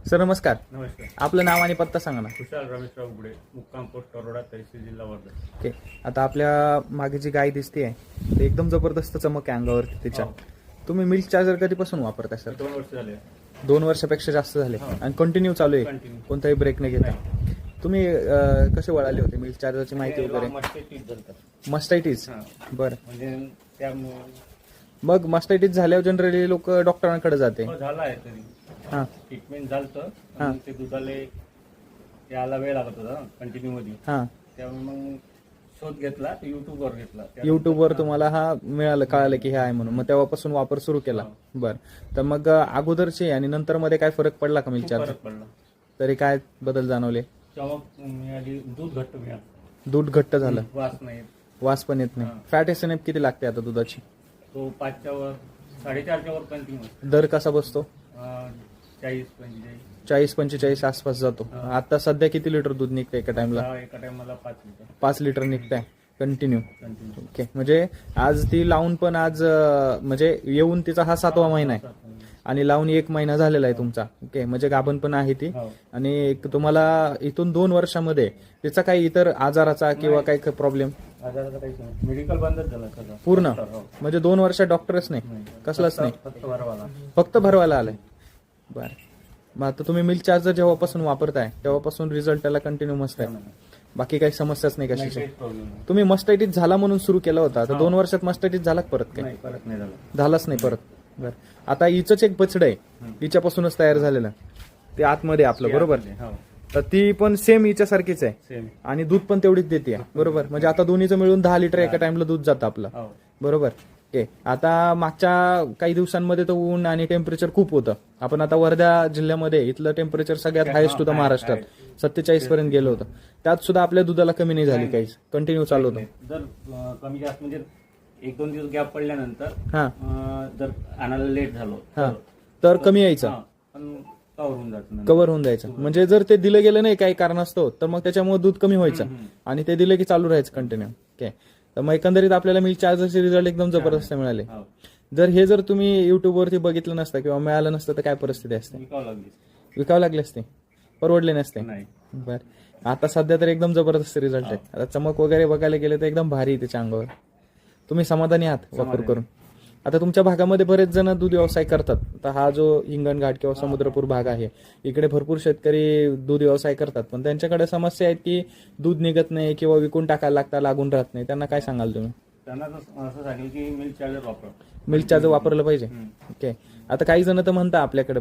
Sir नमस्कार. नमस्कार. आपलं नाव आणि पत्ता सांगा ना. कुशाल रमेशराव गुडे, मुक्काम पोस्ट करोडा, तहसील जिल्हा वर्धा. ओके. आता आपल्या मागे जी गाय दिसते आहे ते एकदम जबरदस्त चमक आहे अंगावरती तिच्या. हो. तुम्ही मिल्क चार्जर कधीपासून वापरताय सर? 2 वर्ष झाले. 2 वर्षापेक्षा जास्त झाले हो. आणि कंटिन्यू चालू आहे, कंटिन्यू. कोणताही ब्रेक नाही घेता. तुम्ही कसे वळाले होते? मिल्क चार्जरची माहिती वगैरे? मस्टायटिस. बरं. म्हणजे त्यामुळे मग मस्टायटिस झाल्यावर जनरली लोक डॉक्टरांकडे जाते. झाला आहे तरी हां ट्रीटमेंट झालं हा. तर ते दुधाले याला वेळ लागत होता कंटिन्यू मध्ये. हां. त्यामुळे मग शोध घेतला, युट्यूबवर घेतला. युट्यूबवर तुम्हाला कळालं की हे आहे म्हणून, मग तेव्हापासून वापर सुरू केला. बरं. तर मग अगोदरचे आणि नंतर मध्ये काय फरक पडला का मिल्क खूप चार्जर? फरक पडला. तरी काय बदल जाणवले? चमक मिळाली, दूध घट्ट मिळालं, दूध घट्ट झालं, वास नाही. वास पण येत नाही. हां. फॅट एसएनएफ किती लागते आता दुधाची? तो 5च्या वर 4.5च्या वर कंटिन्यू. दर कसा बसतो? 40-45. 40-45 आसपास जातो. हां. आता सध्या किती लिटर दूध निघतं एका टाइमला? एका टाइमला 5 लिटर 5 लिटर निघतंय कंटिन्यू. कंटिन्यू. ओके. म्हणजे आज ती लावून पण आज म्हणजे येऊन तिचा हा 7वा महिना आहे आणि लावून 1 महिना झालेला आहे तुमचा. ओके. म्हणजे गाभण पण आहे ती. हो. आणि तुम्हाला इथून 2 वर्षामध्ये तिचा काही इतर आजाराचा किंवा काही प्रॉब्लेम? आजाराचा काहीच नाही, मेडिकल बंदच झालं सगळं पूर्ण? हो. म्हणजे 2 वर्षात डॉक्टरच नाही, कसलाच नाही, फक्त भरवाला. फक्त भरवायला आलंय. बरं. मग आता तुम्ही मिल्क चार्जर जेव्हापासून वापरताय तेव्हापासून रिझल्ट त्याला कंटिन्यू मस्त आहे, बाकी काही समस्याच नाही नाही, कशाची? काहीच प्रॉब्लेम नाही. तुम्ही मस्टायटिस झाला म्हणून सुरू केला होता, आता हा. 2 वर्षात मस्टायटिस झाला का परत? काय नाही, परत नाही झालं. झालाच नाही परत. बरं. आता हिचंच एक बछड आहे, हिच्यापासूनच तयार झालेलं ते आतमध्ये आपलं, बरोबर? हो, तर ती पण सेम हिच्यासारखीच आहे सेम. आणि दूध पण तेवढीच देते, बरोबर? म्हणजे आता दोन्हीचं मिळून 10 लिटर एका टाइमला दूध जातं आपलं, हो. बरोबर? ओके. आता मागच्या काही दिवसांमध्ये तर ऊन आणि टेम्परेचर खूप होतं. आपण आता वर्धा जिल्ह्यामध्ये इथलं टेम्परेचर सगळ्यात हायेस्ट होतं महाराष्ट्रात, 47 पर्यंत गेलं होतं. त्यात सुद्धा आपल्या दुधाला कमी नाही झाली काहीच, कंटिन्यू चालू होतं. जर कमी जास्त म्हणजे 1-2 दिवस गॅप पडल्यानंतर हा जर आणायला लेट झालो हा तर कमी यायचं, पण कव्हर होऊन जातं. कव्हर होऊन जायचं. म्हणजे जर ते दिलं गेलं नाही काही कारणास्तव तर मग त्याच्यामुळे दूध कमी व्हायचं आणि ते दिलं की चालू राहायचं कंटिन्यू. ओके. तर मग एकंदरीत आपल्याला मिल्क चार्जरचे रिझल्ट एकदम जबरदस्त मिळाले. हो. जर हे जर तुम्ही युट्यूबवरती बघितलं नसतं किंवा मिळालं नसतं तर काय परिस्थिती असते? विकावं लागली. विकावं लागले असते, परवडले नसते. नाही. बर. आता सध्या तर एकदम जबरदस्त रिझल्ट आहे. आता चमक वगैरे बघायला गेले तर एकदम भारी आहे त्याच्या अंगावर. तुम्ही समाधानी आहात वापर समाधानी. करून? आता तुमच्या भागामध्ये बरेच जण दूध व्यवसाय करतात. आता हा जो हिंगणघाट किंवा समुद्रपूर भाग आहे इकडे भरपूर शेतकरी दूध व्यवसाय करतात, पण त्यांच्याकडे समस्या आहेत की दूध निघत नाही किंवा विकून टाकायला लागतं, लागून राहत नाही. त्यांना काय सांगाल तुम्ही? त्यांना असं सांगेल की मिल्क चार्जर वापर. मिल्क चार्जर वापरलं पाहिजे. ओके. आता काही जण तर म्हणतात आपल्याकडे